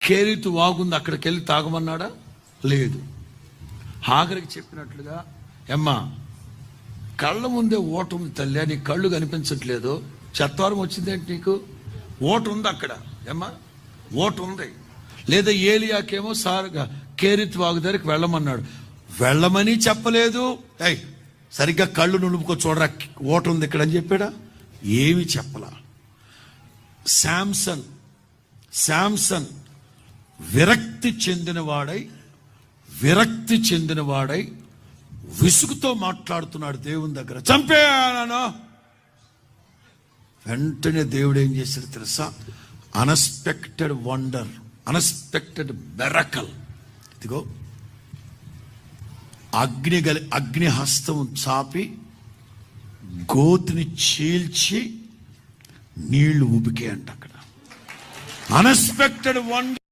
కేరీతు వాగుంది, అక్కడికి వెళ్ళి తాగమన్నాడా? లేదు. హాగరికి చెప్పినట్లుగా, అమ్మా కళ్ళ ముందే ఓట ఉంది తల్లి, నీ కళ్ళు కనిపించట్లేదు, చెత్తారం వచ్చిందేంటి నీకు? ఓట ఉంది అక్కడ, అమ్మా ఓట ఉంది. లేదా ఏలియాకేమో సారుగా కేరీతు వాగు దగ్గరికి వెళ్ళమన్నాడు, వెళ్ళమని చెప్పలేదు. సరిగ్గా కళ్ళు నులుపుకో చూడరా, ఓట ఉంది ఇక్కడ అని చెప్పాడా? ఏమి చెప్పలా. శాంసన్ విరక్తి చెందినవాడై విసుగుతో మాట్లాడుతున్నాడు దేవుని దగ్గర, చంపేయాలను. వెంటనే దేవుడు ఏం చేశాడు తెలుసా? Unexpected wonder, unexpected miracle. ఇదిగో అగ్ని హస్తం చాపి గోతిని చీల్చి నీళ్లు ఉబికే అంట అక్కడ. Unexpected wonder.